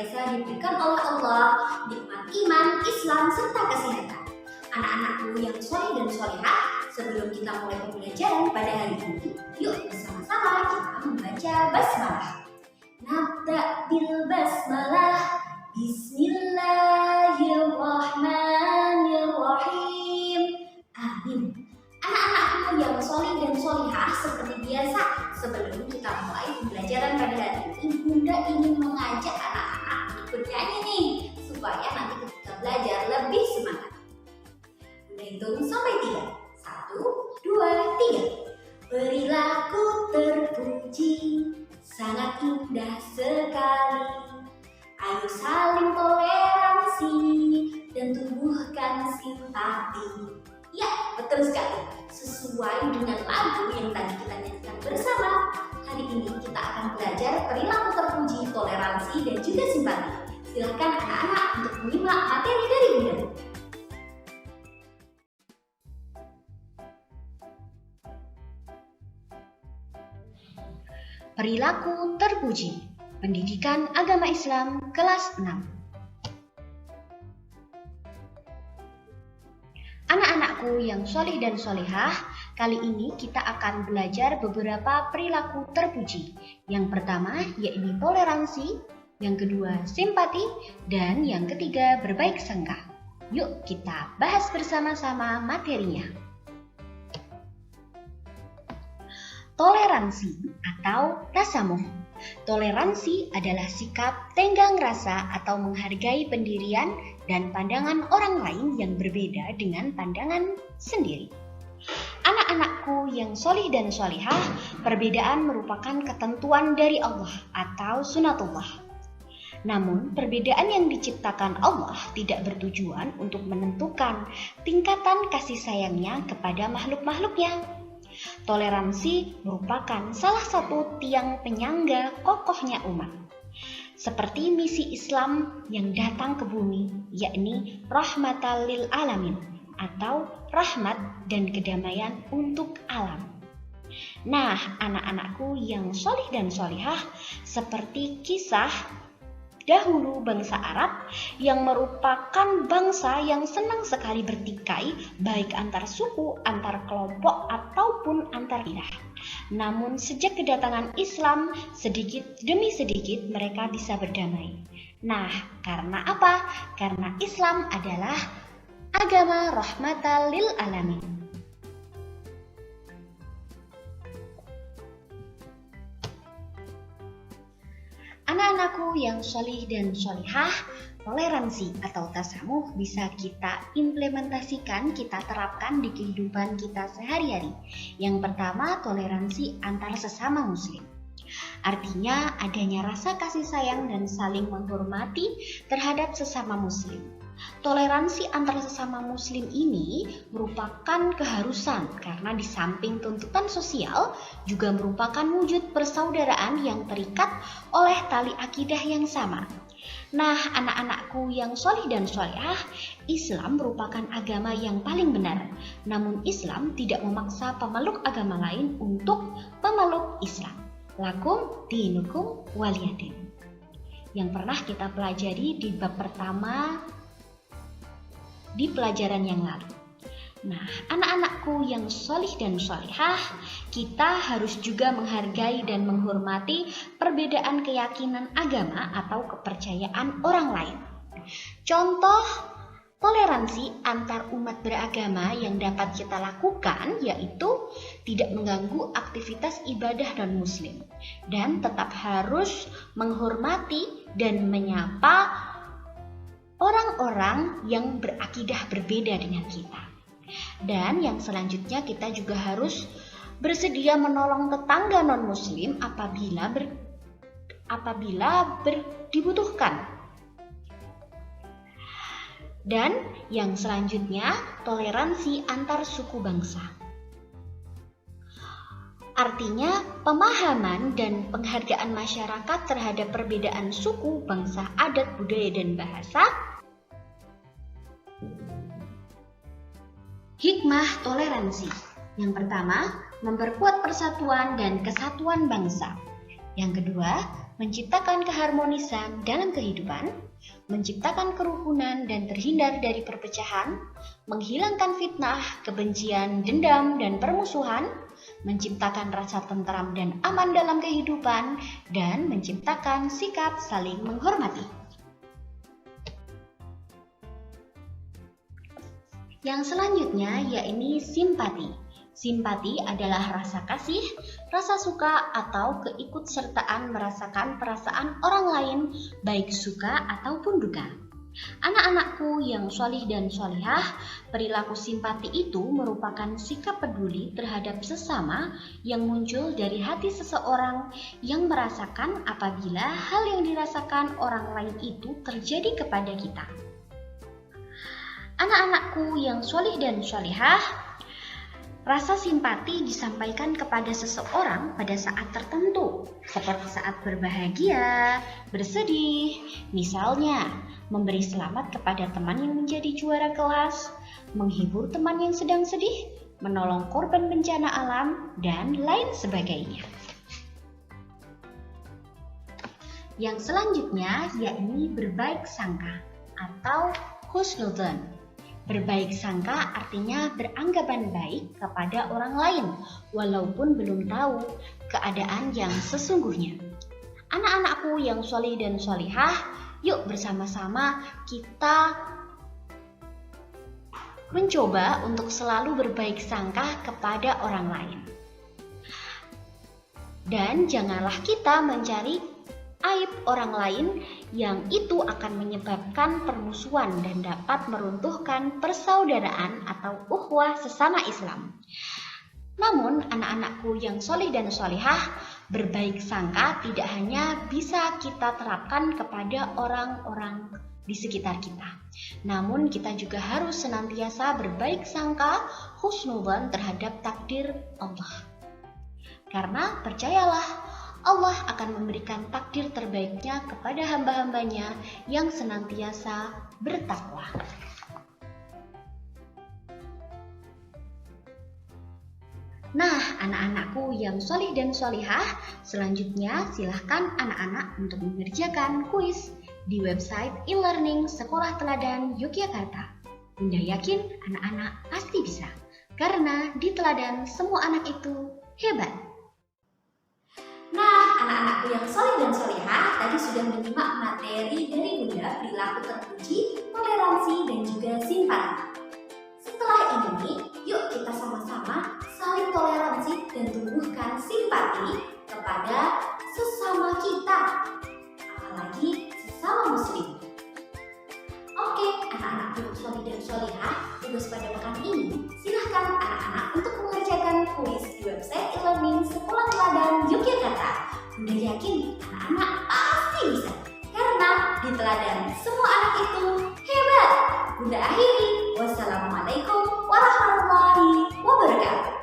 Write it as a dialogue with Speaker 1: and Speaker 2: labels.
Speaker 1: senantiasa diberikan oleh Allah nikmat iman, Islam, serta kesehatan. Anak-anakku yang soleh dan solehah, sebelum kita mulai pembelajaran pada hari ini, yuk bersama-sama kita membaca basmalah. Nabda bil basmalah, Bismillahirrahmanirrahim. Amin. Anak-anakku yang soleh dan solehah, seperti biasa, sebelum kita mulai pembelajaran pada hari ini, Bunda ingin mengajak anak-anak untuk bernyanyi nih, supaya nanti ketika belajar lebih semangat. Bunda hitung sampai 3. 1, 2, 3. Perilaku terpuji, sangat indah sekali. Ayo saling toleransi dan tumbuhkan simpati. Ya, betul sekali. Sesuai dengan lagu yang tadi kita nyanyikan bersama, hari ini kita akan belajar perilaku terpuji, toleransi, dan juga simpati. Silakan anak-anak untuk menyimak materi dari Bunda.
Speaker 2: Perilaku terpuji, Pendidikan Agama Islam kelas 6. Anak-anakku yang soleh dan solehah, kali ini kita akan belajar beberapa perilaku terpuji. Yang pertama yaitu toleransi, yang kedua simpati, dan yang ketiga berbaik sangka. Yuk kita bahas bersama-sama materinya. Toleransi atau tasamuh. Toleransi adalah sikap tenggang rasa atau menghargai pendirian dan pandangan orang lain yang berbeda dengan pandangan sendiri. Anak-anakku yang solih dan solihah, perbedaan merupakan ketentuan dari Allah atau sunatullah. Namun, perbedaan yang diciptakan Allah tidak bertujuan untuk menentukan tingkatan kasih sayangnya kepada makhluk-makhluknya. Toleransi merupakan salah satu tiang penyangga kokohnya umat. Seperti misi Islam yang datang ke bumi, yakni rahmatan lil alamin atau rahmat dan kedamaian untuk alam. Nah, anak-anakku yang solih dan solihah, seperti kisah dahulu bangsa Arab yang merupakan bangsa yang senang sekali bertikai baik antar suku, antar kelompok ataupun antar daerah. Namun sejak kedatangan Islam, sedikit demi sedikit mereka bisa berdamai. Nah, karena apa? Karena Islam adalah agama rahmatan lil alamin. Anak-anakku yang solih dan solihah, toleransi atau tasamuh bisa kita implementasikan, kita terapkan di kehidupan kita sehari-hari. Yang pertama, toleransi antar sesama muslim. Artinya adanya rasa kasih sayang dan saling menghormati terhadap sesama muslim. Toleransi antar sesama muslim ini merupakan keharusan karena di samping tuntutan sosial juga merupakan wujud persaudaraan yang terikat oleh tali akidah yang sama. Nah, anak-anakku yang solih dan solehah, Islam merupakan agama yang paling benar. Namun Islam tidak memaksa pemeluk agama lain untuk memeluk Islam. Lakum dinukum waliyadin. Yang pernah kita pelajari di bab pertama di pelajaran yang lalu. Nah, anak-anakku yang solih dan solihah, kita harus juga menghargai dan menghormati perbedaan keyakinan agama atau kepercayaan orang lain. Contoh toleransi antar umat beragama yang dapat kita lakukan yaitu tidak mengganggu aktivitas ibadah non-muslim dan tetap harus menghormati dan menyapa orang-orang yang berakidah berbeda dengan kita. Dan yang selanjutnya kita juga harus bersedia menolong tetangga non-muslim apabila dibutuhkan. Dan yang selanjutnya, toleransi antar suku bangsa. Artinya pemahaman dan penghargaan masyarakat terhadap perbedaan suku, bangsa, adat, budaya, dan bahasa. Hikmah toleransi. Yang pertama, memperkuat persatuan dan kesatuan bangsa. Yang kedua, menciptakan keharmonisan dalam kehidupan, menciptakan kerukunan dan terhindar dari perpecahan, menghilangkan fitnah, kebencian, dendam, dan permusuhan, menciptakan rasa tentram dan aman dalam kehidupan, dan menciptakan sikap saling menghormati. Yang selanjutnya yaitu simpati. Simpati adalah rasa kasih, rasa suka, atau keikutsertaan merasakan perasaan orang lain, baik suka ataupun duka. Anak-anakku yang sholih dan sholihah, perilaku simpati itu merupakan sikap peduli terhadap sesama yang muncul dari hati seseorang yang merasakan apabila hal yang dirasakan orang lain itu terjadi kepada kita. Anak-anakku yang sholih dan sholihah, rasa simpati disampaikan kepada seseorang pada saat tertentu, seperti saat berbahagia, bersedih, misalnya memberi selamat kepada teman yang menjadi juara kelas, menghibur teman yang sedang sedih, menolong korban bencana alam, dan lain sebagainya. Yang selanjutnya yakni berbaik sangka atau husnudzon. Berbaik sangka artinya beranggapan baik kepada orang lain, walaupun belum tahu keadaan yang sesungguhnya. Anak-anakku yang sholih dan sholihah, yuk bersama-sama kita mencoba untuk selalu berbaik sangka kepada orang lain. Dan janganlah kita mencari aib orang lain yang itu akan menyebabkan permusuhan dan dapat meruntuhkan persaudaraan atau ukhuwah sesama Islam. Namun anak-anakku yang sholih dan sholihah, berbaik sangka tidak hanya bisa kita terapkan kepada orang-orang di sekitar kita. Namun kita juga harus senantiasa berbaik sangka, husnudzon terhadap takdir Allah. Karena percayalah, Allah akan memberikan takdir terbaiknya kepada hamba-hambanya yang senantiasa bertakwa. Nah, anak-anakku yang sholih dan sholihah, selanjutnya silahkan anak-anak untuk mengerjakan kuis di website e-learning Sekolah Teladan Yogyakarta. Bunda yakin anak-anak pasti bisa, karena di teladan semua anak itu hebat.
Speaker 1: Nah, anak-anakku yang sholih dan sholihah, tadi sudah menyimak materi dari Bunda, perilaku terpuji, toleransi, dan juga simpati. Setelah ini, yuk kita sama-sama saling toleransi dan tumbuhkan simpati kepada sesama kita, apalagi sesama muslim. Oke, anak-anakku yang sholih dan sholihah, tugas pada pekan ini, silahkan anak-anak untuk mengerjakan kuis di website e-learning Sekolah Teladan Yogyakarta. Bunda yakin anak-anak pasti bisa, karena di teladan semua anak itu hebat. Bunda akhiri, wassalamualaikum warahmatullahi wabarakatuh.